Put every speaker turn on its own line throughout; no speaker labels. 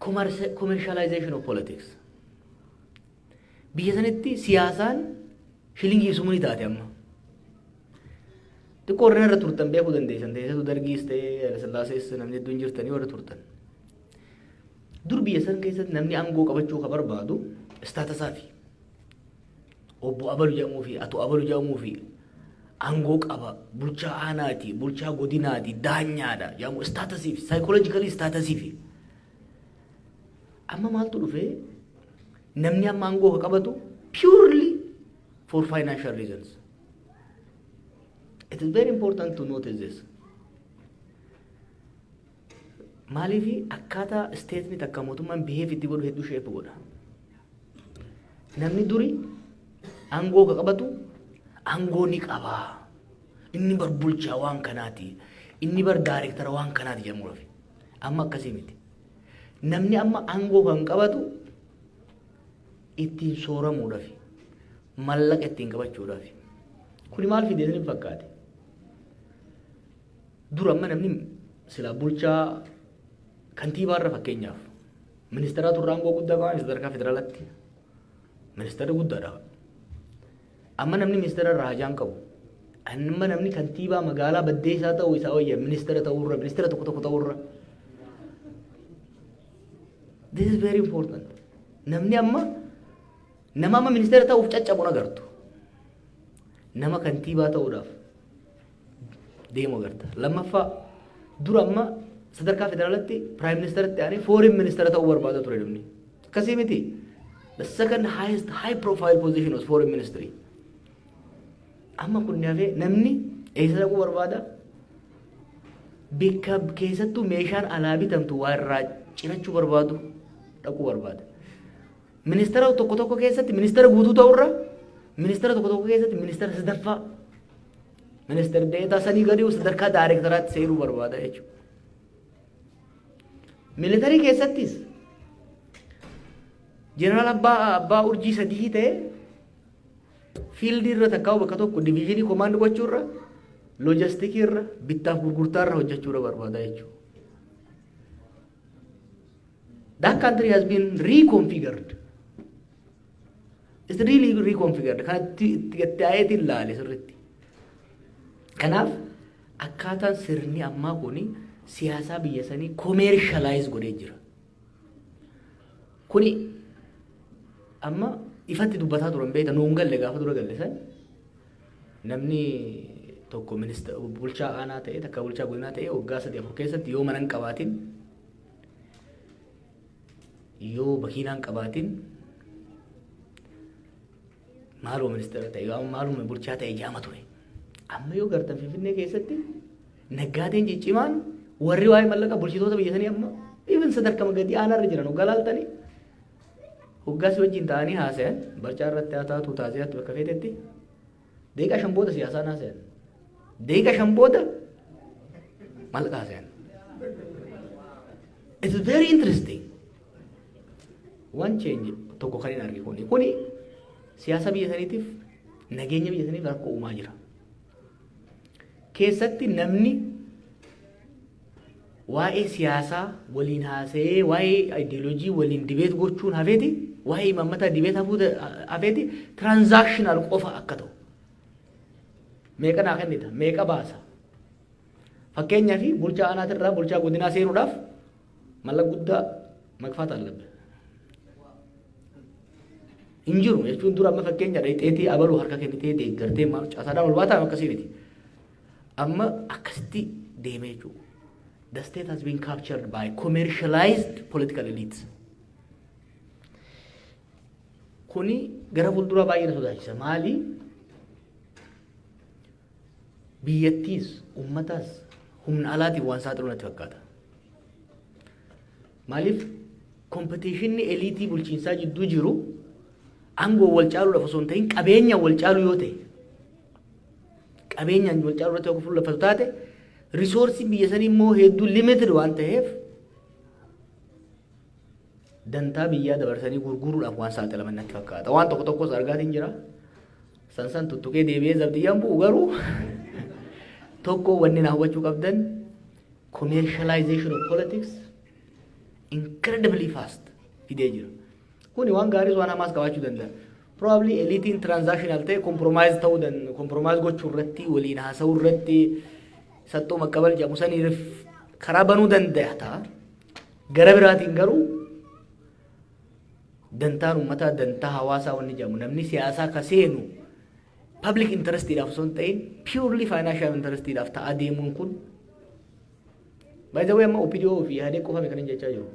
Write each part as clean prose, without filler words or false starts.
commercialization of politics. Biyya sanitti siyaasaan shilingii sumuni taate amma. Xiqqoo warreen irra turtan beekuu dandeessan ta'eessatu dargiis ta'ee Hayilesillaasees namni hedduun jirtanii warra turtan. Dur biyya san keessatti namni aangoo qabachuu ka barbaadu istaatasaa fi obbo Abalu jedhamuu fi Ato Abalu jedhamuu fi aangoo qaba bulchaa aanaati bulchaa godinaati daanyaadha jedhamu istaatasii fi saayikooloojikalii istaatasii fi amma maaltu dhufee namni amma aangoo ka qabatu purely for financial reasons. It is very important to notice this. Maaliif akkaataa state'ni takka mootummaan behave itti godhu hedduu shape godha. Namni duri aangoo ka qabatu aangoo ni qaba. Inni bar bulchaa waan kanaati. Inni bar director waan kanaati jedhamuudhaaf. Amma akkasii miti. Namni amma aangoo kan qabatu ittiin sooramuudhaaf. Mallaqa ittiin qabachuudhaaf. Kuni maal fidee ni fakkaate? Dura amma namni sila bulchaa kantiibaa irra fakkeenyaaf ministeera turre aangoo guddaa qaba sadarkaa federaalaatti ministeera guddaadha. Amma namni ministeera irraa hajaan qabu amma namni kantiibaa magaalaa baddeessaa ta'uu isaa wayya ministeera ta'uurra ministeera tokko ta'uurra. This is very important. Namni amma nama amma ministeera ta'uuf caccabuun agartu. Nama kantiibaa ta'uudhaaf deemu agarta. Lammaffaa dura amma sadarkaa federaalaatti prime ministeratti aanee foreign minister ta'uu barbaada ture namni. Akkasii miti. The second highest high profile position was foreign ministry. Amma kun nafee namni eessa dhaquu barbaada? Bakka keessattuu meeshaan alaa bitamtu waa irraa cirachuu barbaadu dhaquu barbaada. Ministeera tokko keessatti ministeera guutuu ta'urra ministeera tokko keessatti ministeera sadaffaa ministeera deetaa sanii gadi sadarkaa daayirektaraatti seeruu barbaada jechuudha. Militarii keessattis jeneraal abbaa urjii sadii ta'e fiildii irra takkaa'u bakka tokko diviizhinii komaandii gochuurra loojistikii irra bittaaf gurgurtaa irra hojjechuudha barbaada jechuudha. That country has been reconfigured. It's really reconfigured. Kanatti ta'eetiin laale sirriitti. Kanaaf akkaataan sirni ammaa kuni siyaasaa biyya sanii commercialize godhee jira. Kuni amma ifatti dubbataa turan beekta nuun galle gaafa dura galle san namni tokko ministeera bulchaa aanaa ta'e takka bulchaa godinaa ta'e waggaa 3-4 keessatti yoo mana hin qabaatin yoo bakiinaan qabaatin maaloo ministeera ta'e yoo maaloo bulchaa ta'e jaama ture. Amma yoo gartan Finfinnee keessatti naggaateen ciccimaan warri waa'ee mallaqa bulchitoota biyya sanii amma even sadarkaa gadi aanaarra jiran hoggaa laaltanii hoggaas wajjin ta'anii haasayan barcaa irratti haa taatu taasisaatti bakka feetetti deeqa 5 booda siyaasaan haasayan deeqa 5 booda mallaqa haasayan. It is very interesting. One change tokko kan hin argine kuni siyaasa biyya saniitiif nageenya biyya saniif rakkoo uumaa jira. Keessatti namni waa'ee siyaasaa waliin haasa'ee waa'ee ideoloojii waliin dibeet gochuun hafeeti waa'ee mammataa dibeet hafeeti transactional qofa akka ta'u. Meeqa naa kennita meeqa baasa. Fakkeenyaaf bulchaa aanaatirraa bulchaa godinaa seenuudhaaf mallaqa guddaa makfaata allabbe. Injiru jechuun dura amma fakkeenya dheetii abaluu harka kennitee deeggartee maal caasaadhaan ol baataa akkasii miti. Amma akkasitti deemee jechuudha. The state has been captured by commercialized political elites. Kuni gara fuulduraa baay'ee na sodaachisa. Maali? Biyyattiis, uummataas humna alaatiin waan saaxilu natti fakkaata. Maaliif competitionii eliitii bulchiinsaa jidduu jiru aangoo wal caaluudhaaf osoo hin ta'in qabeenya wal caalu yoo ta'e qabeenyaan wal caalu irratti akka fuulleffatu taate resoursiin biyya sanii immoo hedduu limited waan ta'eef dantaa biyyaa dabarsanii gurguruudhaaf waan saaxilaman natti fakkaata. Waan tokko tokkos argaatiin jira. Sansan tuttuqee deebi'ee zabdiyyaan bu'u garuu tokko wanni na hubachuu qabdan commercialization of politics incredibly fast fidee jira. Kuni waan gaarii waan hamaas qabaachuu danda'a. Probably eliitiin transactional ta'e compromise ta'uu danda'a. Compromise gochuu irratti waliin haasa'uu irratti sattoo maqqabal jedhamu saniif karaa banuu danda'a ta'a. Gara biraatiin garuu dantaan uummataa dantaa hawaasaa wanni jedhamu namni siyaasaa ka seenu public interestiidhaaf osoo hin ta'in purely financial interestiidhaaf ta'aa deemuun kun by the way amma OPDO fi yaadee qofame kan hin jechaa jiru.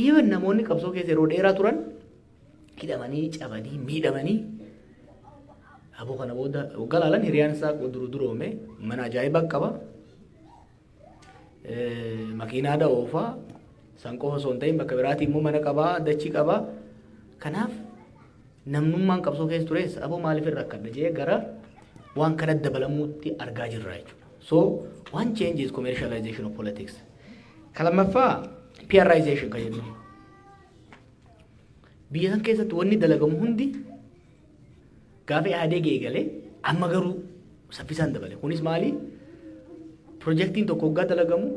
Even namoonni qabsoo keessa yeroo dheeraa turan hidhamanii cabanii miidhamanii aboo kana booda galaalan hiriyaan isaa duroome mana ajaa'ibaa qaba makiinaadha oofaa sanqoo osoo hin ta'in bakka biraatti immoo mana qabaa dachii qabaa kanaaf namnummaan qabsoo keessa tures aboo maaliif irra akkadha jee gara waan kana dabalamuutti argaa jirra jechuudha. So one change is commercialization of politics. Kalamaffaa PRization kan jennu. Biyya san keessatti wanni dalagamu hundi gaafa yaadee geegalee amma garuu saffisaan dabale. Kunis maali? Projektiin tokko waggaa dalagamu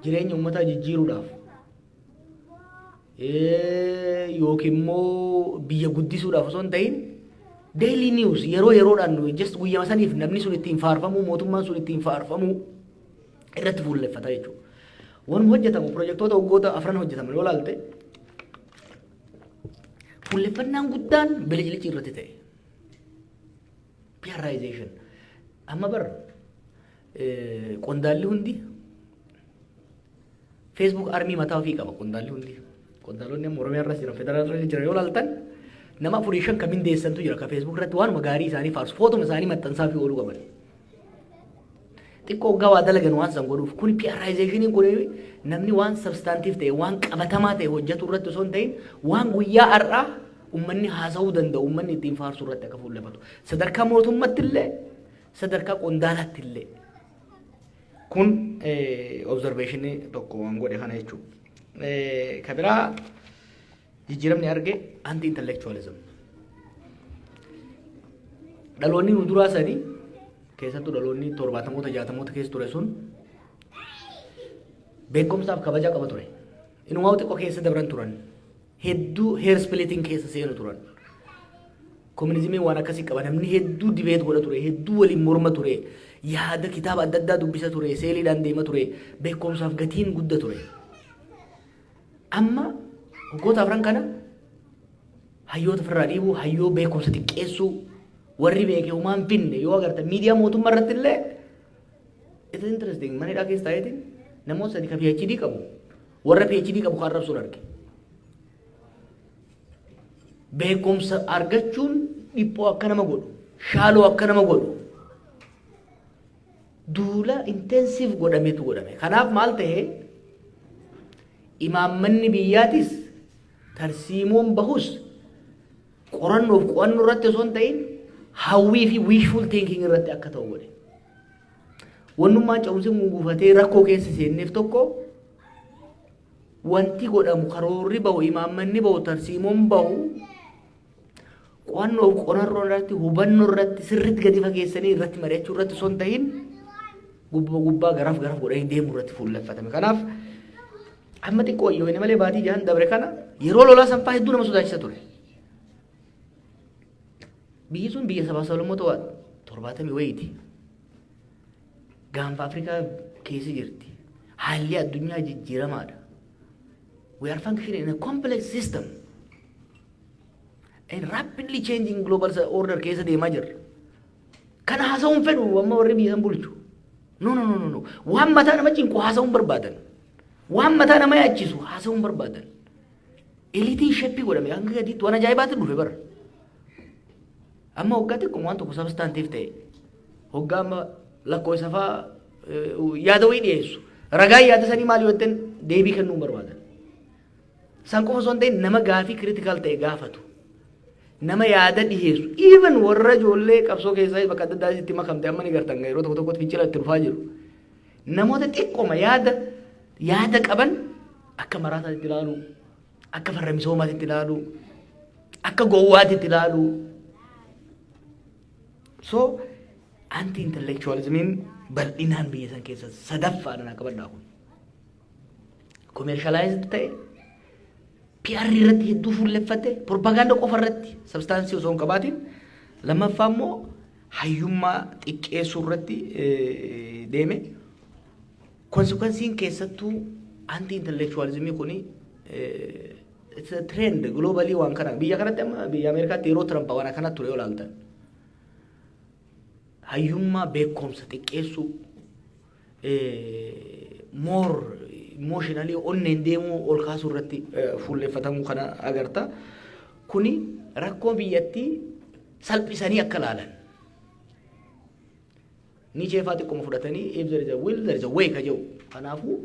jireenya uummataa jijjiiruudhaaf yookiin immoo biyya guddisuudhaaf osoo hin ta'in daily news yeroo yeroodhaan just guyyama saniif namni sun ittiin faarfamuu mootummaan sun ittiin faarfamuu irratti fuulleffata jechuudha. Wanni hojjetamu projektoota waggoota afran hojjetaman yoo laalte fuulleffannaan guddaan bilijilichi irratti ta'e. PRization amma bar qondaalli hundi Facebook armii mataa ofii qaba qondaalli hundi. Qondaalonni amma Oromiyaa irra jiran federaal irra jiran yoo laaltan nama 45 kan mindeessantu jira ka Facebook irratti waanuma gaarii isaanii faarsu footoma isaanii maxxansaa fi ooluu qaban. Xiqqoo waggaa waa dalagan waan san godhuuf kun PRizationiin kun namni waan substantiif ta'e waan qabatamaa ta'e hojjetu irratti osoo hin ta'in waan guyyaa har'aa ummanni haasa'uu danda'u ummanni ittiin faarsu irratti akka fuulleffatu sadarkaa mootummaatti illee sadarkaa qondaalaatti illee kun observation tokko waan godhe kana jechuudha. Kabiraa jijjiiramni arge anti intellectualism. Dhaloonni nu duraa sanii keessattuu dhaloonni 70moota 60moota keessa ture sun beekumsaaf kabajaa qaba ture. Inumaa xiqqoo keessa dabran turan. Hedduu hair splitting keessa seenu turan. Komunizimiin waan akkasii qaba namni hedduu dibeet godha ture hedduu waliin morma ture yaada kitaaba adda addaa dubbisa ture seeliidhaan deema ture beekumsaaf gatiin guddaa ture. Amma waggoota afran kana hayyoota ofirraa dhiibuu hayyoo beekumsa xiqqeessuu warri beeke humaan finne yoo agarta miidiyaa mootummaa irratti illee it is interesting manidhaa keessa ta'eetiin namoota sadii ka PhD qabu warra PhD qabu kan arrabsuun arge. Beekumsa argachuun dhiphoo akka nama godhu shaaloo akka nama godhu duula intensive godhametu godhame. Kanaaf maal ta'e imaammanni biyyaatis tarsiimoon bahus qorannoof qo'annoo irratti osoo hin ta'in hawwii fi wishful thinking irratti akka ta'u godhe. Wannummaan ca'umsi guufatee rakkoo keessa seenneef tokko wanti godhamu karoorri bahu imaammanni bahu tarsiimoon bahu qo'annoof qorannoo irratti hubannoo irratti sirriitti gadi fageessanii irratti mari'achuu irratti osoo hin ta'in gubbaa garaaf godhanii deemuu irratti fuulleffatame. Kanaaf amma xiqqoo yoo inni malee baatii jahan dabre kana yeroo lolaa sanfaa hedduu nama sodaachisa ture. Biyyi sun biyya sabaa sablammoota waa 70 wayiiti. Gaanfa Afrikaa keessa jirti. Haalli addunyaa jijjiiramaadha. We are functioning in a complex system and rapidly changing global order keessa deemaa jirra. Kana haasa'uun fedhu amma warri biyya san bulchu. No. Waan mataa nama cinqu haasa'uun barbaadan. Waan mataa nama yaachisu haasa'uun barbaadan. Eliitiin sheppii godhame hanga gadiitti waan ajaa'ibaatti dhufe bara. Amma waggaa xiqqoo waan tokko substantiif ta'e waggaa amma lakkoofsa fa'aa yaada wayii dhiyeessu. Ragaan yaada sanii maal yoo ta'an deebii kennuu barbaadan. San qofa osoo hin ta'in nama gaafii critical ta'e gaafatu. Nama yaada dhiyeessu. Even warra ijoollee qabsoo keessaa bakka adda addaa itti makamte amma ni gartan yeroo tokko tokkotti fincila itti dhufaa jiru. Namoota xiqqooma yaada qaban akka maraataatti ilaalu, akka farra misoomaatti ilaalu, akka gowwaatti ilaalu. So anti intellectualismiin bal'inaan biyya san keessa sadaffaadhaan akka baddaa kun. commercialized ta'e PR irratti hedduu fuulleffate propaganda qofa irratti substaansii osoo hin qabaatin lammaffaa immoo hayyummaa xiqqeessuu irratti deeme konsekwensiin keessattuu anti intellectualismii kuni it's a trend globally waan kana biyya kanatti amma biyya Ameerikaatti yeroo Trump waan akkanatti ture yoo ilaaltan hayyummaa beekumsa xiqqeessuu more emotionally onneen deemuu ol kaasuu irratti fuulleffatamuu kana agarta kuni rakkoo biyyattii salphisanii akka ilaalan ni cheefaa xiqquma fudhatanii if there is a will there is a way ka jedhu kanaafuu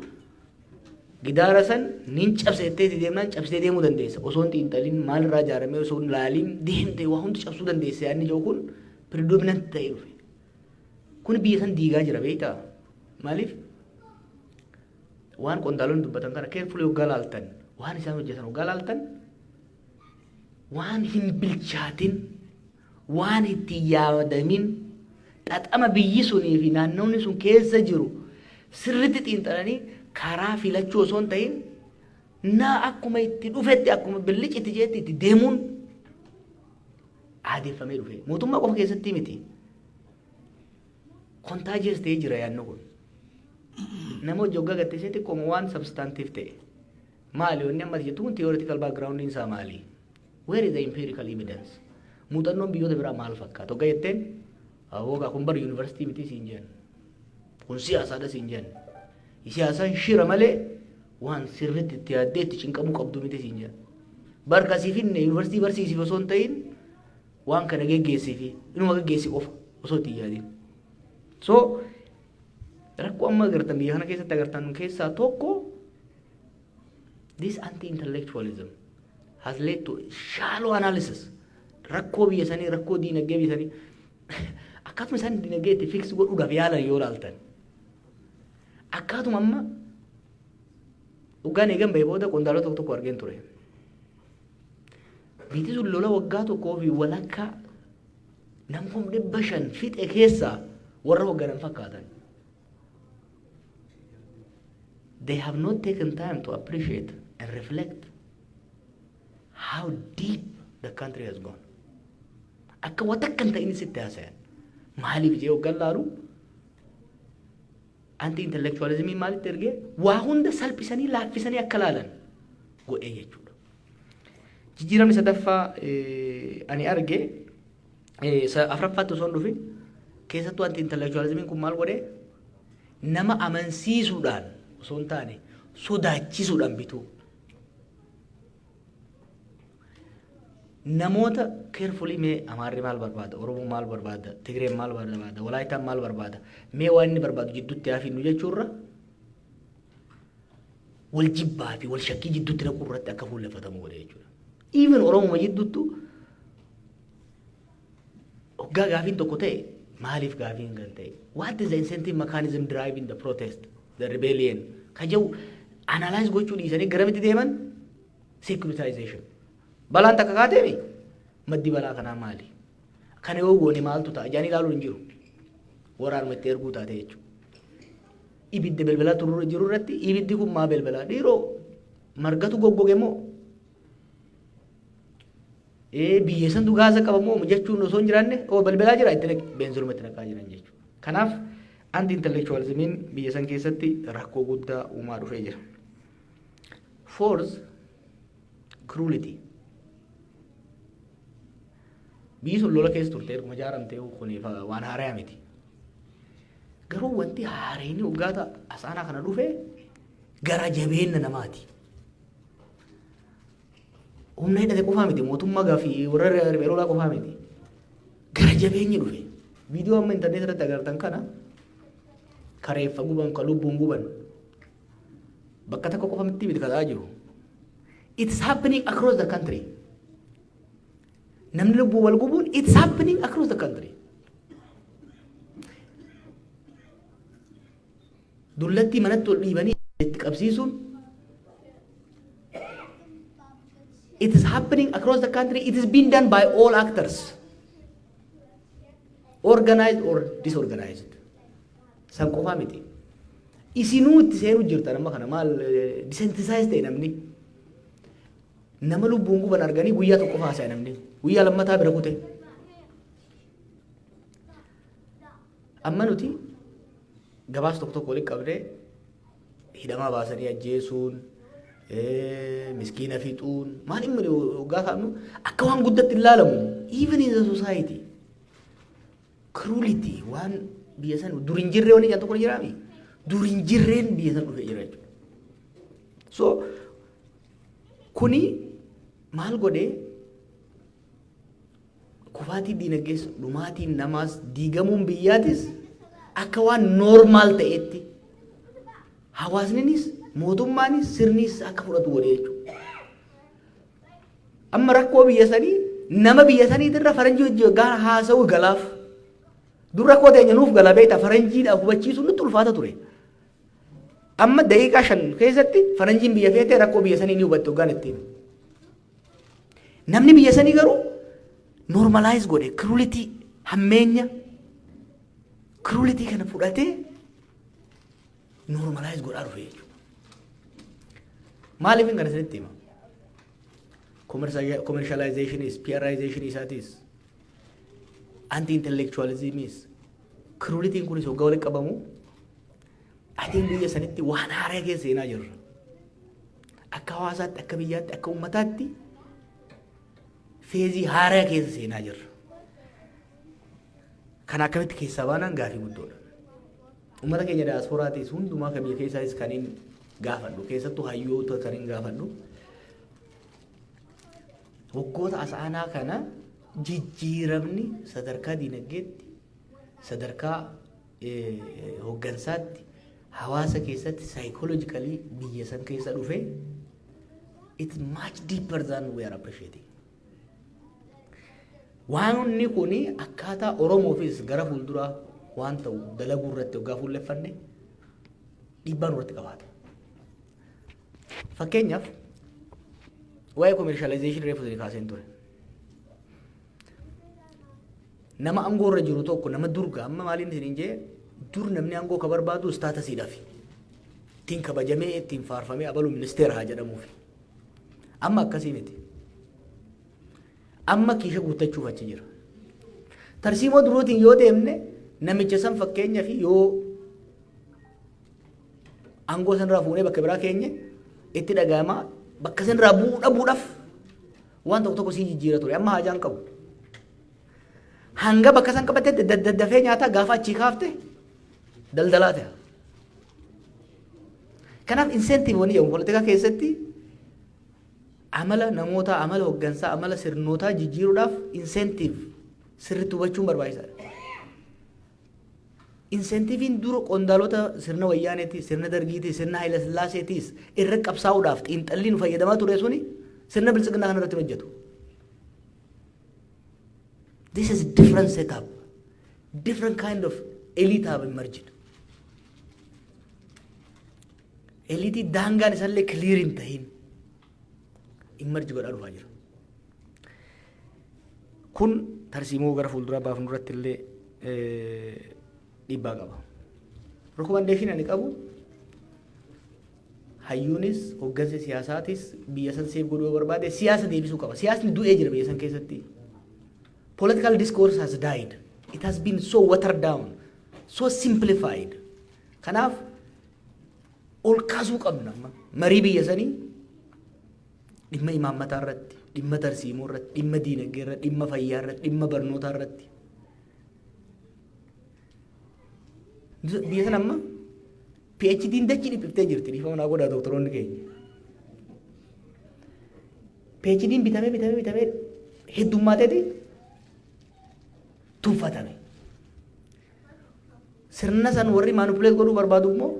gidaara san nin cabseettee deemnaan cabsitee deemuu dandeessa osoo hin xiinxaliin maalirraa ijaaramee osoo hin laaliin deemtee waa hundi cabsuu dandeessa yaadni jedhu kun predominant ta'ee dhufe kun biyya san diigaa jira beektaa maaliif waan qondaalonni dubbatan kana carefully hoggaa laaltan waan isaan hojjetan hoggaa laaltan waan hin bilchaatin waan itti yaadamin xaxama biyyi sunii fi naannoonni sun keessa jiru sirriitti xiinxalanii karaa filachuu osoo hin ta'in naa akkuma itti dhufetti akkuma billichitti jeetti itti deemuun aadeeffamee dhufe mootummaa qofa keessatti miti kontaajiyees ta'ee jira yaadni kun nama hojjoggaa gatteessee xiqqooma waan substantiif ta'e maali wanni ammas jettu kun theoretical background isaa maali where is the empirical evidence muuxannoon biyyoota biraa maal fakkaata hoggaa jetteen hoogaa kun bar yuunivarsiitii miti siin jeen kun siyaasaadha siin jeen siyaasaan shira malee waan sirriitti itti yaaddee itti cinqamuu qabdu miti siin jeen barkasii finne yuunivarsiitii barsiisiif osoo hin ta'in waan kana geggeessiifi inuma geggeessi qofa osoo itti yaadin so rakkoo amma agartan biyya kana keessatti agartan keessaa tokko this anti-intellectualism has led to shallow analysis rakkoo biyya sanii rakkoo diinagdee biyya sanii akkatuma isaan diinagdee itti fix godhuudhaaf yaalan yoo ilaaltan akkatuma amma dhugaan eegan bahee booda qondaalota tokko tokko argeen ture biyyi sun lola waggaa tokkoo fi walakkaa namni 500 fixe keessaa warra hogganan fakkaatan they have not taken time to appreciate and reflect how deep the country has gone. Akka watakkan ta'in sitti hasayan. Maaliif jee hoggan laalu anti-intellectualismii maalitti ergee waa hunda salphisanii laaffisanii akka laalan godhee jechuudha. Jijjiiramni sadaffaa ani arge afraffaatti osoo hin dhufin keessattuu anti-intellectualismiin kun maal godhee nama amansiisuudhaan osoo hin taane sodaachisuudhaan bituu namoota carefully mee Amaarri maal barbaada Oromoo maal barbaada Tigreen maal barbaada Walaayitaan maal barbaada mee waan inni barbaadu jidduutti haafinnu jechuurra wal jibbaa fi wal shakkii jidduutti naquu irratti akka fuulleffatamu godhe jechuudha even Oromoo jidduuttu hoggaa gaafiin tokko ta'e maaliif gaafiin kan ta'e what is the incentive mechanism driving the protest the rebellion kajau analyze gochuu dhiisanii garamitti deeman securitization balaan takka kaateemi maddi balaa kanaa maali kana yoo goone maaltu ta'a jaanii ilaaluun hin jiru waraanuma itti erguu taate jechuudha ibidda belbalaa turuu jiru irratti ibiddi kun maa belbalaa dhiiroo margatu goggoge moo biyya santu gaasa qaba moo jechuun osoo hin jiraanne oo belbalaa jira itti beenziluma itti naqaa jiran jechuudha kanaaf anti-intellectualismiin biyya san keessatti rakkoo guddaa uumaa dhufee jira. Fourth, cruelty. Biyyi sun lola keessa turte erguma jaaramtee kuniif waan haaraa miti. Garuu wanti haareenii waggaata asaanaa kana dhufee gara jabeenna namaati. Humna hidhate qofaa miti mootummaa gaafii warra ribeelolaa qofaa miti. Gara jabeenyi dhufe. Viidiyoo amma intarneet irratti agartan kana kareeffa guban ka lubbuun guban bakka takka qofa miti miti kataa jiru. It's happening across the country. Namni lubbuu wal gubuun it's happening across the country. Dullatti manatti ol dhiibanii itti qabsiisuun it is happening across the country. It is being done by all actors, organized or disorganized. San qofa miti. isinuu itti seenuu jirta nama kana maal disensitize ta'e namni nama lubbuun guban arganii guyyaa tokko faasa'e namni guyyaa lammataa bira kute amma nuti gabaas tokko tokko walitti qabdee hidhamaa baasanii ajjeesuun miskiina fixuun maal inni waggaa kaanu akka waan guddatti ilaalamu even in the society cruelty waan biyya san durin jirree wani jantu kun jiraami durin jirreen biyya san dhufe jira jechuudha so kuni maal godhee kufaatii diinagdees dhumaatiin namaas diigamuun biyyaatis akka waan normaal ta'etti hawaasninis mootummaanis sirnis akka fudhatu godhee jechuudha amma rakkoo biyya sanii nama biyya sanii irra faranjii hojii gaara haasa'u galaaf dura koo ta'e nuuf galabeeta faranjiidha hubachiisuun nutti ulfaata ture amma daqiiqaa 5 keessatti faranjiin biyya feete rakkoo biyya sanii ni hubatte hoggaan ittiin namni biyya sanii garuu normalize godhe cruelty hammeenya cruelty kana fudhatee normalize godhaa dhufe jechuudha maaliif hin kana sanitti hima commercialization is PRization isaatis anti-intellectualism is cruelty kunis hoggaa walitti qabamu atiin biyya sanitti waan haaraa keessa seenaa jirra akka hawaasaatti akka biyyaatti akka ummataatti feezii haaraa keessa seenaa jirra kan akkamitti keessaa baanaan gaafii guddoodha ummata keenya diaasporaatis hundumaa kan biyya keessaatis kan hin gaafadhu keessattuu hayyoota kan hin gaafadhu waggoota asaanaa kana jijjiiramni sadarkaa diinagdeetti sadarkaa hoggansaatti hawaasa keessatti psychologically biyya san keessa dhufe it's much deeper than we are appreciating waan inni kuni akkaataa Oromoofis gara fuulduraa waan ta'u dalaguu irratti hoggaa fuulleffanne dhiibbaan irratti qabaata fakkeenyaaf waa'ee commercialization reefu isin kaaseen ture nama aangoo irra jiru tokko nama durga amma maaliin isin jee dur namni aangoo ka barbaadu staatasiidhaaf ittiin kabajamee ittiin faarfamee abaluu ministeera haa jedhamuuf amma akkasii miti amma kiisha guuttachuuf achi jira tarsiimoo duruutiin yoo deemne namicha san fakkeenyaa fi yoo aangoo sanirraa fuunee bakka biraa keenye itti dhaga'ama bakka sanirraa buudhaaf waan tokko tokko sii jijjiira ture amma haajaan qabu hanga bakka san qabatetti daddafee nyaataa gaafa achii kaafte daldalaa ta'a kanaaf incentive wani jedhamu politika keessatti amala namoota amala hoggansaa amala sirnootaa jijjiiruudhaaf incentive sirriitti hubachuun barbaachisaadha incentiviin dura qondaalota sirna wayyaaneetii sirna dargiitii sirna hayila sillaaseetiis irra qabsaa'uudhaaf xiinxalliin fayyadamaa ture suni sirna bilchiginaa kana irratti hojjetu this is different setup different kind of elite have emerged elite daangaan isallee clear hin tahin emerge godhaa dhufaa jira kun tarsiimoo gara fuulduraa baafnu irratti illee dhiibbaa qaba recommendation ani qabu hayyuunis hoggansa siyaasaatis biyya san seef godhuu barbaade siyaasa deebisuu qaba siyaasni du'ee jira biyya san keessatti political discourse has died it has been so watered down so simplified kanaaf ol kaasuu qabna marii biyya sanii dhimma imaammataa irratti dhimma tarsiimoo irratti dhimma diinagdee irratti dhimma fayyaa irratti dhimma barnootaa irratti biyya san amma PhD'n dachii dhiphiftee jirti dhiifama naa godhaa doktoroonni keenya PhD'n bitamee heddummaatee tuuffatame sirna san warri maanipuleet godhuu barbaadu immoo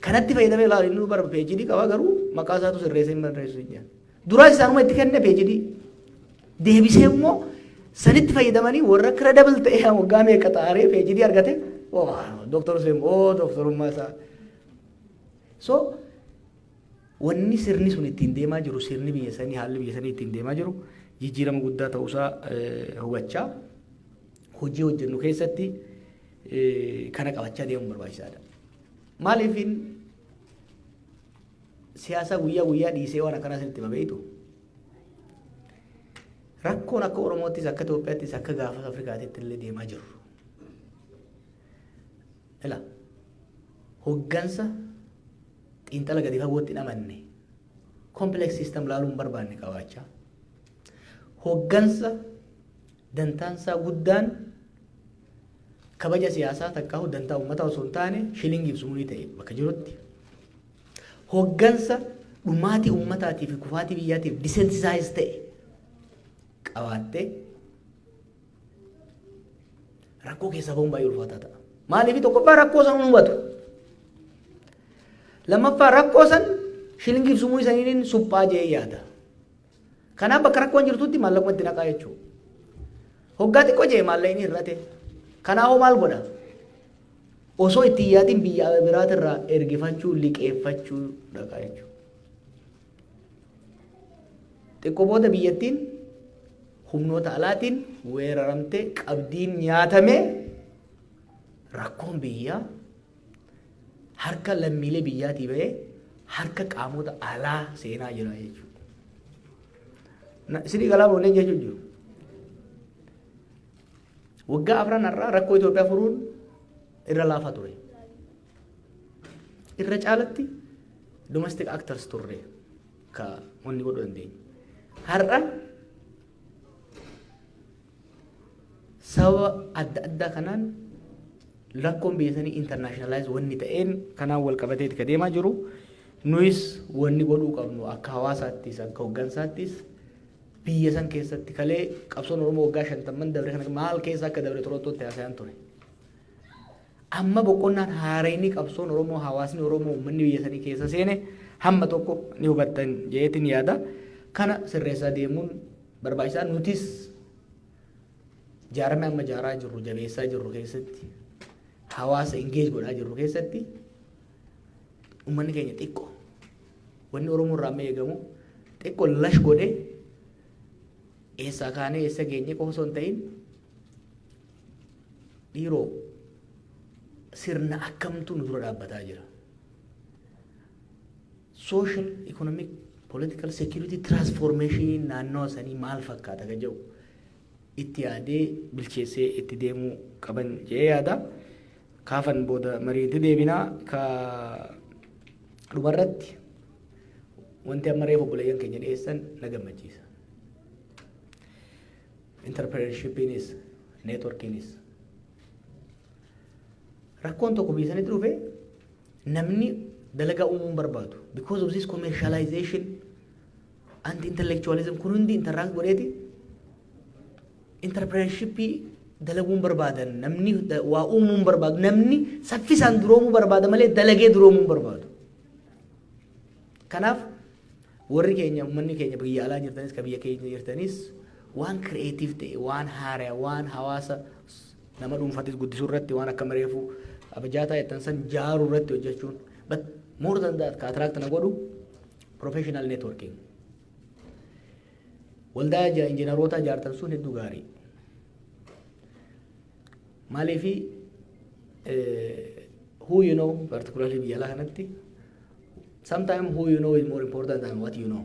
kanatti fayyadamee ilaalu inni bara PhD qaba garuu maqaa isaatu sirreessee hin barreessu hin jedhan duraas isaanuma itti kenne PhD deebisee immoo sanitti fayyadamanii warra credible ta'e waggaa meeqa xaaree PhD argate doktor Seem doktorummaa isaa so wanni sirni sun ittiin deemaa jiru sirni biyya sanii haalli biyya sanii ittiin deemaa jiru jijjiirama guddaa ta'uusaa hubachaa hojii hojjennu keessatti kana qabachaa deemuun barbaachisaadha maaliifin siyaasa guyyaa dhiisee waan akkanaa sinitti mabeetu. Rakkoon akka Oromoottis akka Itoophiyaattis akka gaafa Afrikaatitti illee deemaa jiru. Ila hoggansa xiinxala gadi fagootti hin amanne complex system laaluun barbaanne qabaachaa hoggansa dantaansaa guddaan kabaja siyaasaa takkaa dantaa uummataa osoo hin taane shilingiif sumurii ta'e bakka jirutti hoggansa dhumaatii uummataatiif kufaatii biyyaatiif disensitize ta'e qabaattee rakkoo keessa bahuun baay'ee ulfaataa ta'a. Maaliif tokkoffaa rakkoo san hubatu lammaffaa rakkoo san shilingiif sumurii saniin suphaa jee yaada. Kanaaf bakka rakkoon jirtutti maallaquma itti naqaa jechuudha. Hoggaa xiqqoo jee maallaqni hir'ate. Kanaafuu maal godha? Osoo itti yaadin biyya biraatirraa ergifachuu liqeeffachuu dhaqaa jechuudha. Xiqqoo booda biyyattiin humnoota alaatiin weeraramtee qabdiin nyaatamee rakkoon biyyaa harka lammiilee biyyaatii bahee harka qaamota alaa seenaa jira jechuudha. Isinii galaa boolleen jechuun jiru. Waggaa afran irraa rakkoo Itoophiyaa furuun irra laafaa ture. Irra caalatti domestic actors turre ka wanni godhu dandeenya. Har'a sababa adda addaa kanaan rakkoon biyya sanii internationalize wanni ta'een kanaan wal qabateeti ka deemaa jiru. Nuyis wanni godhuu qabnu akka hawaasaattis akka hoggansaattis biyya san keessatti kalee qabsoon Oromoo waggaa 50 dabre kana maal keessa akka dabre Torontootti haasa'an ture. Amma boqonnaan haareenii qabsoon Oromoo hawaasni Oromoo uummanni biyya sanii keessa seene hamma tokko ni hubattan jeetiin yaada. Kana sirreessaa deemuun barbaachisaa. Nutis jaarame amma jaaraa jirru jabeessaa jirru keessatti hawaasa engage godhaa jirru keessatti uummanni keenya xiqqoo wanni Oromoo irraa eegamu xiqqoo lash godhee eessaa kaanee eessa geenye qofa osoo hin ta'in dhiiroo sirna akkamtu nu dura dhaabbataa jira. Social, economic, political security transformation naannoo sanii maal fakkaata ka jedhu itti yaadee bilcheessee itti deemuu qaban jee yaada. Kaafan booda mariitti deebinaa ka dhumarratti wanti amma reefu obboleeyyan keenya dhiyeessan na gammachiisa. Entrepreneurshippiinis networkiinis rakkoon tokko biyya sanitti dhufe namni dalagaa uumuun barbaadu because of this commercialization and intellectualism kun hundi interact godheeti entrepreneurshippii dalaguun barbaadan namni waa uumuun barbaadu namni saffisaan duroomuu barbaada malee dalagee duroomuu barbaadu. Kanaaf warri keenya uummanni keenya biyya alaa jirtanis ka biyya keenya jirtanis waan creative ta'e waan haaraa waan hawaasa nama dhuunfaatis guddisuu irratti waan akka mareefu abjaataa jettan san jaaruu irratti hojjechuun but more than that ka attract na godhu professional networking waldaa injiinaroota jaartan sun hedduu gaarii maaliifi who you know particularly biyya alaa kanatti sometimes who you know is more important than what you know.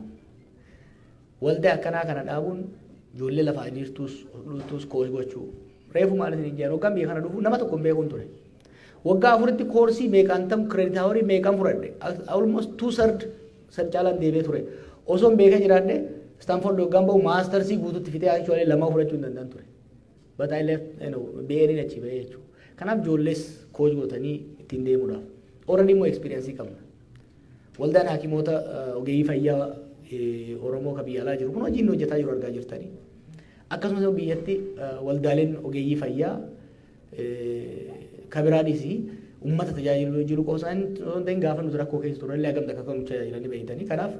Waldaa akkanaa kana dhaabuun ijoollee lafaa jirtus koos gochuu reefu maalitiin injiinaroo kan biyya kana dhufu nama tokko hin beekuun ture. Waggaa afuritti koorsii meeqaan tam credit hawaarii meeqaan fudhadhe almost 2/3 san caalaan deebee ture. Osoo hin beekee jiraadhe Stanford waggaan bahu maastarsii guututti fitee actually lama fudhachuu hin danda'an ture. But I left BA'niin achi bahee jechuudha. Kanaaf ijoollees koos gootanii ittiin deemuudhaaf. Already immoo experience qabna. Waldaan hakimoota ogeeyyii fayyaa Oromoo ka biyya alaa jiru kun hojiin hojjetaa jiru argaa jirtanii. Akkasumas biyyatti waldaaleen ogeeyyii fayyaa ka biraadhis uummata tajaajiluu jiru qoosaan ta'in gaafa nuti rakkoo keessa turre illee hagamta akka nu tajaajilanii beeytanii. Kanaaf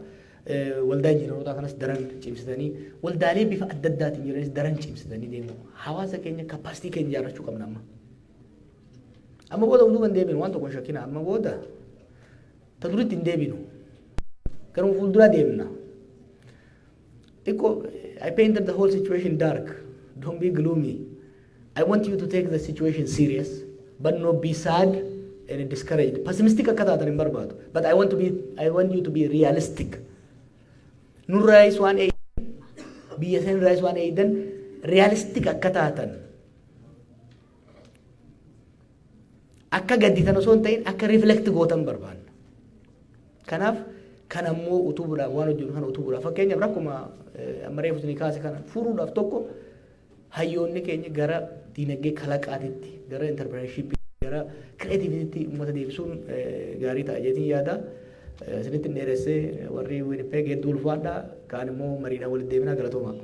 waldaa injiinarootaa kanas daran cimsitanii waldaalee bifa adda addaatiin jiranis daran cimsitanii deemu. Hawaasa keenya kapasitii keenya ijaarrachuu qabna amma. Amma booda hunduu kan deebinu waan tokko hin shakkina amma booda taduritti hin deebinu. Garuu fuuldura deemna. I painted the whole situation dark. Don't be gloomy. I want you to take the situation serious, but not be sad, and discouraged. Pessimistic akka taatan hin barbaadu. But I want you to be realistic. Nurraayis waan biyya san irraayis waan eeydan realistic akka taatan. Akka gadditan osoo hin ta'in akka reflect gootan barbaanna. Kanaaf kan ammoo utubuudhaaf waan hojjetu kana utubuudhaaf fakkeenyaaf rakkuma amma reefu isinii kaase kana furuudhaaf tokko hayyoonni keenya gara diinagdee kalaqaatitti gara entrepreneurship gara creativity uummata deebisuun gaarii ta'a jeetiin yaada. Isinitti dheeressee warri Winnipeg hedduu ulfaadha kaan immoo mariidhaan walitti deebinaa galatooma.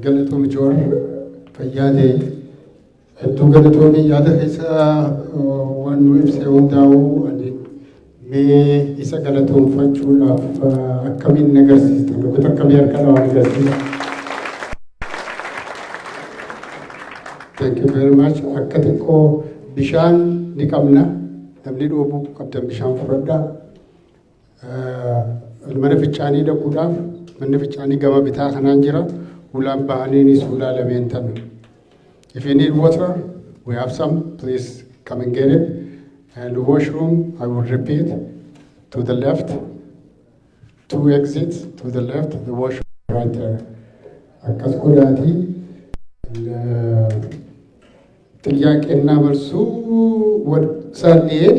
Galatoom Joor fayyaadee hedduu galatoomii yaada keessa waan nu ibsee hundaa'u mee isa galatoomfachuudhaaf akkamiin agarsiistan yookiin akkamii harka waan agarsiisa. Thank you very much. Akka xiqqoo bishaan ni qabna namni dhoobuu qabdan bishaan fudhadhaa. Mana fincaanii dhaquudhaaf manni fincaanii gama bitaa kanaan jira. Ulan bahaniin suula lameentan. If you need water, we have some. Please come and get it. And the washroom, I will repeat, to the left. 2 exits to the left. The washroom right there. Akkas godhaati. ጥያቄና መልሱ ሳንሄድ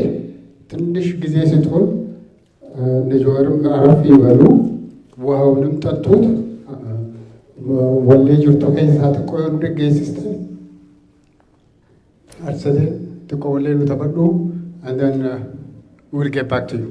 ትንሽ ጊዜ ስጡን። ልጆርም አረፍ ይበሉ፣ ውሃውንም ጠጡት። Wallee jirtu keessaa xiqqoo yoo nu dhaggeessiste arsatee xiqqoo wallee nu taphadhu and then we'll get back to you.